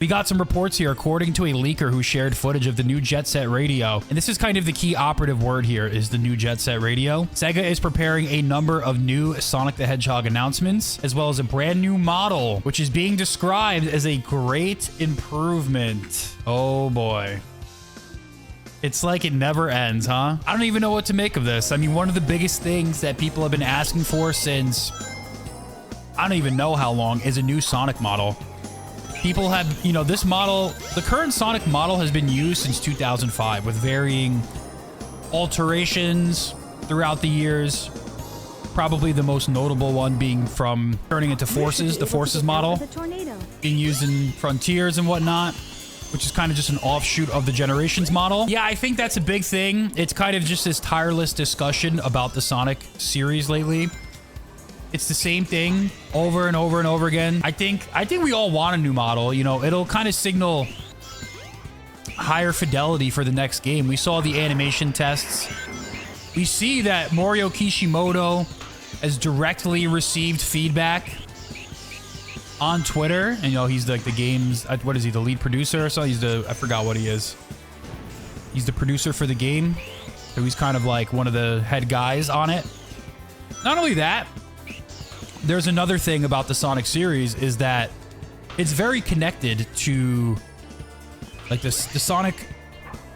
We got some reports here according to a leaker who shared footage of the new Jet Set Radio. And this is kind of the key operative word here is the new Jet Set Radio. Sega is preparing a number of new Sonic the Hedgehog announcements, as well as a brand new model, which is being described as a great improvement. Oh boy. It's like it never ends, huh? I don't even know what to make of this. I mean, one of the biggest things that people have been asking for since I don't even know how long is a new Sonic model. People have, you know, this model, the current Sonic model has been used since 2005 with varying alterations throughout the years. Probably the most notable one being from turning into Forces, the Forces model, being used in Frontiers and whatnot, which is kind of just an offshoot of the Generations model. Yeah, I think that's a big thing. It's kind of just this tireless discussion about the Sonic series lately. It's the same thing over and over and over again. I think we all want a new model. You know, it'll kind of signal higher fidelity for the next game. We saw the animation tests. We see that Mario Kishimoto has directly received feedback on Twitter. And, you know, he's like the game's, what is he, the lead producer or so? He's the, I forgot what he is. He's the producer for the game. So he's kind of like one of the head guys on it. Not only that, there's another thing about the Sonic series is that it's very connected to like the Sonic,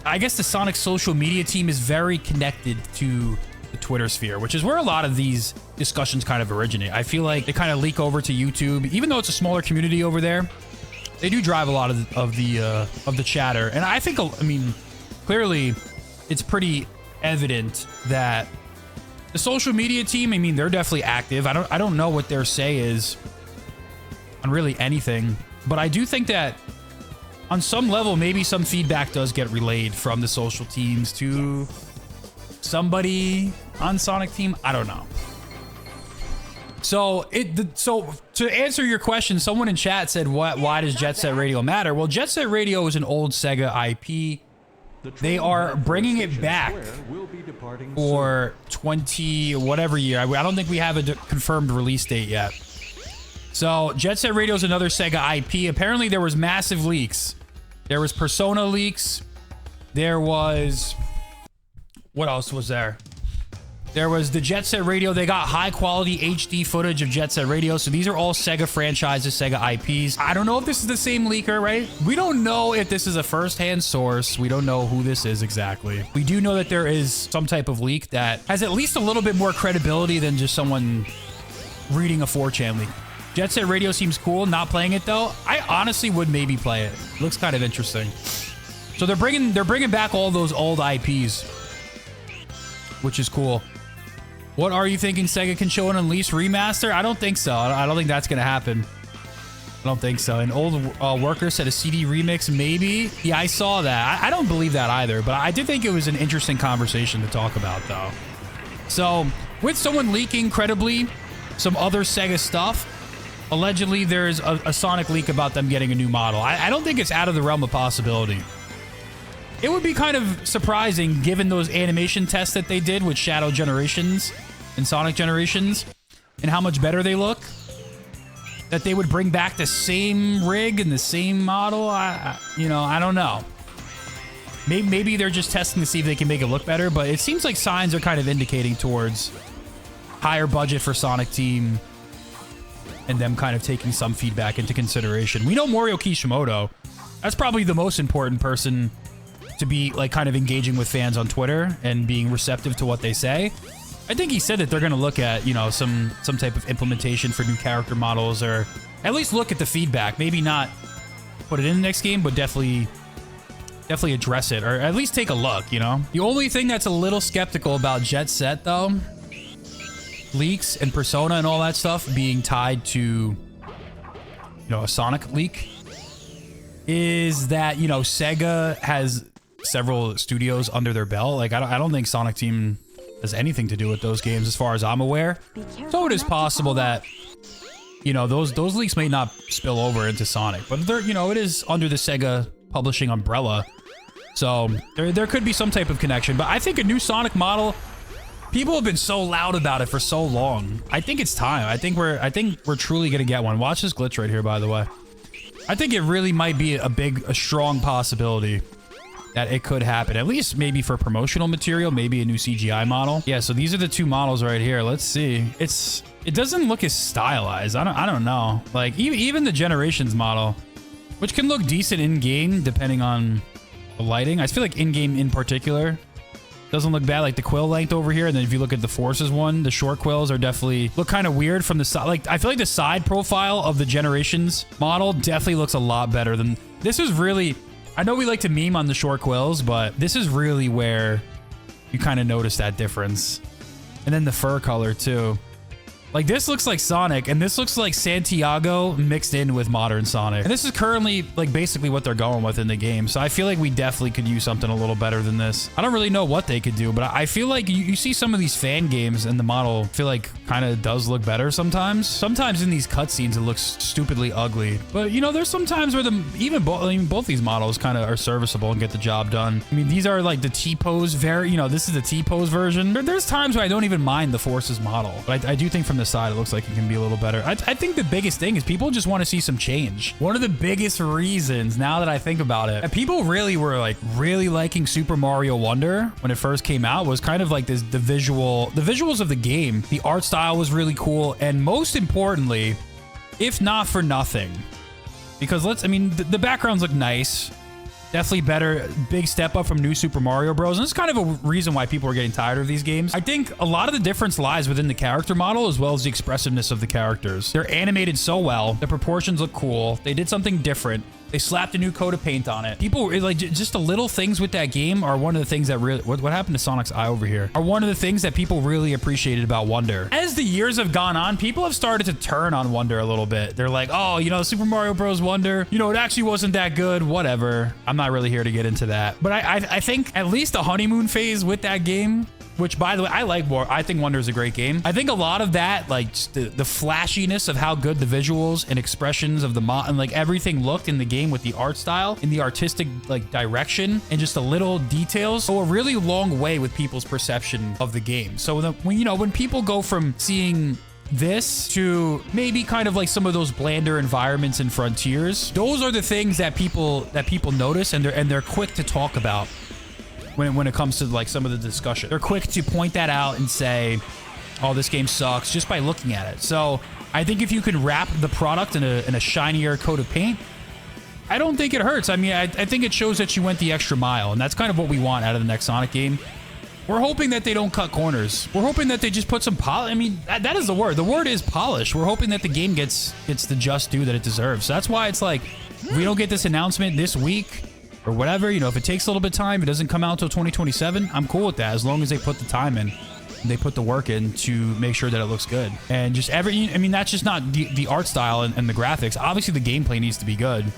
I guess the Sonic social media team is very connected to the Twitter sphere, which is where a lot of these discussions kind of originate. I feel like they kind of leak over to YouTube, even though it's a smaller community over there. They do drive a lot of the chatter. And I think, I mean, clearly it's pretty evident that the social media team, I mean, they're definitely active. I don't know what their say is on really anything, but I do think that on some level, maybe some feedback does get relayed from the social teams to somebody on Sonic Team. I don't know. So to answer your question, someone in chat said, why does Jet Set Radio matter? Well, Jet Set Radio is an old Sega IP. They are bringing it back for 20 whatever year. I don't think we have a confirmed release date yet. So Jet Set Radio is another Sega IP. Apparently there was massive leaks. There was Persona leaks. There was, what else was there? There was the Jet Set Radio. They got high quality HD footage of Jet Set Radio. So these are all Sega franchises, Sega IPs. I don't know if this is the same leaker, right? We don't know if this is a first-hand source. We don't know who this is exactly. We do know that there is some type of leak that has at least a little bit more credibility than just someone reading a 4chan leak. Jet Set Radio seems cool. Not playing it though. I honestly would maybe play it. It looks kind of interesting. So they're bringing back all those old IPs, which is cool. What are you thinking? Sega can show an Unleashed remaster? I don't think so. I don't think that's going to happen. I don't think so. An old worker said a CD remix, maybe. Yeah, I saw that. I don't believe that either, but I did think it was an interesting conversation to talk about, though. So, with someone leaking credibly some other Sega stuff, allegedly there's a Sonic leak about them getting a new model. I don't think it's out of the realm of possibility. It would be kind of surprising given those animation tests that they did with Shadow Generations and Sonic Generations and how much better they look, that they would bring back the same rig and the same model. You know, I don't know. Maybe they're just testing to see if they can make it look better, but it seems like signs are kind of indicating towards higher budget for Sonic Team and them kind of taking some feedback into consideration. We know Mario Kishimoto. That's probably the most important person to be like kind of engaging with fans on Twitter and being receptive to what they say. I think he said that they're going to look at, you know, some type of implementation for new character models, or at least look at the feedback. Maybe not put it in the next game, but definitely address it, or at least take a look, you know? The only thing that's a little skeptical about Jet Set, though, leaks and Persona and all that stuff being tied to, you know, a Sonic leak, is that, you know, Sega has several studios under their belt. Like, I don't think Sonic Team has anything to do with those games as far as I'm aware. So it is possible that, you know, those leaks may not spill over into Sonic, but they're, you know, it is under the Sega publishing umbrella. So there could be some type of connection, but I think a new Sonic model, people have been so loud about it for so long. I think it's time. I think we're truly gonna get one. Watch this glitch right here, by the way. I think it really might be a strong possibility that it could happen, at least maybe for promotional material, maybe a new CGI model. Yeah, so these are the two models right here. Let's see. It doesn't look as stylized. I don't know. Like even the Generations model, which can look decent in game depending on the lighting. I feel like in game in particular doesn't look bad. Like the quill length over here, and then if you look at the Forces one, the short quills are definitely look kind of weird from the side. Like I feel like the side profile of the Generations model definitely looks a lot better than this. Is really, I know we like to meme on the short quills, but this is really where you kind of notice that difference. And then the fur color too. Like this looks like Sonic, and this looks like Santiago mixed in with modern Sonic. And this is currently like basically what they're going with in the game. So I feel like we definitely could use something a little better than this. I don't really know what they could do, but I feel like you see some of these fan games and the model I feel like kind of does look better sometimes. Sometimes in these cutscenes it looks stupidly ugly. But you know, there's some times where both these models kind of are serviceable and get the job done. I mean, these are like the T-pose this is the T-pose version. There's times where I don't even mind the Forces model, but I do think from the side it looks like it can be a little better. I think the biggest thing is people just want to see some change. One of the biggest reasons, now that I think about it, that people really were like really liking Super Mario Wonder when it first came out was kind of like the visuals of the game. The art style was really cool, and most importantly, if not for nothing, because the backgrounds look nice. Definitely better, big step up from New Super Mario Bros. And it's kind of a reason why people are getting tired of these games. I think a lot of the difference lies within the character model as well as the expressiveness of the characters. They're animated so well. The proportions look cool. They did something different. They slapped a new coat of paint on it. People like just the little things with that game are one of the things that really what happened to Sonic's eye over here are one of the things that people really appreciated about Wonder. As the years have gone on, people have started to turn on Wonder a little bit. They're like, oh, Super Mario Bros. Wonder, it actually wasn't that good. Whatever. I'm not really here to get into that. But I think at least the honeymoon phase with that game, which, by the way, I think Wonder is a great game. I think a lot of that, like the flashiness of how good the visuals and expressions of the mod and like everything looked in the game with the art style and the artistic like direction and just the little details go a really long way with people's perception of the game. So when people go from seeing this to maybe kind of like some of those blander environments and Frontiers, those are the things that people notice and they're quick to talk about. When it comes to like some of the discussion, they're quick to point that out and say, oh, this game sucks just by looking at it. So I think if you can wrap the product in a shinier coat of paint, I don't think it hurts. I mean, I think it shows that you went the extra mile, and that's kind of what we want out of the next Sonic game. We're hoping that they don't cut corners. We're hoping that they just put some polish. I mean, that is the word. The word is polish. We're hoping that the game gets the just due that it deserves. So that's why it's like, if we don't get this announcement this week, or whatever, if it takes a little bit of time, it doesn't come out until 2027, I'm cool with that as long as they put the time in. They put the work in to make sure that it looks good. And just that's just not the art style and the graphics. Obviously, the gameplay needs to be good.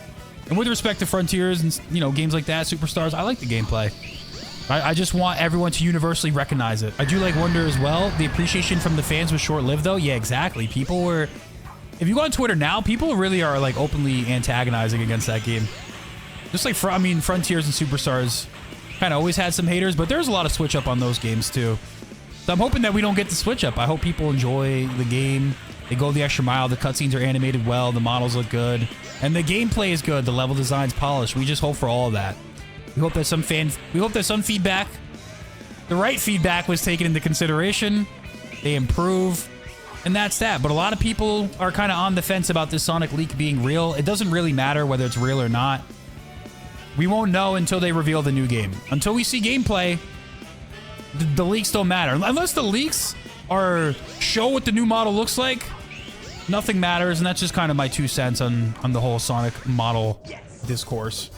And with respect to Frontiers and, games like that, Superstars, I like the gameplay. I just want everyone to universally recognize it. I do like Wonder as well. The appreciation from the fans was short-lived, though. Yeah, exactly. People were... If you go on Twitter now, people really are, like, openly antagonizing against that game. Just like, Frontiers and Superstars kind of always had some haters, but there's a lot of switch up on those games too. So I'm hoping that we don't get the switch up. I hope people enjoy the game. They go the extra mile. The cutscenes are animated well. The models look good. And the gameplay is good. The level design's polished. We just hope for all of that. We hope that some feedback, the right feedback was taken into consideration. They improve. And that's that. But a lot of people are kind of on the fence about this Sonic leak being real. It doesn't really matter whether it's real or not. We won't know until they reveal the new game. Until we see gameplay, the leaks don't matter. Unless the leaks show what the new model looks like, nothing matters. And that's just kind of my 2 cents on the whole Sonic model discourse.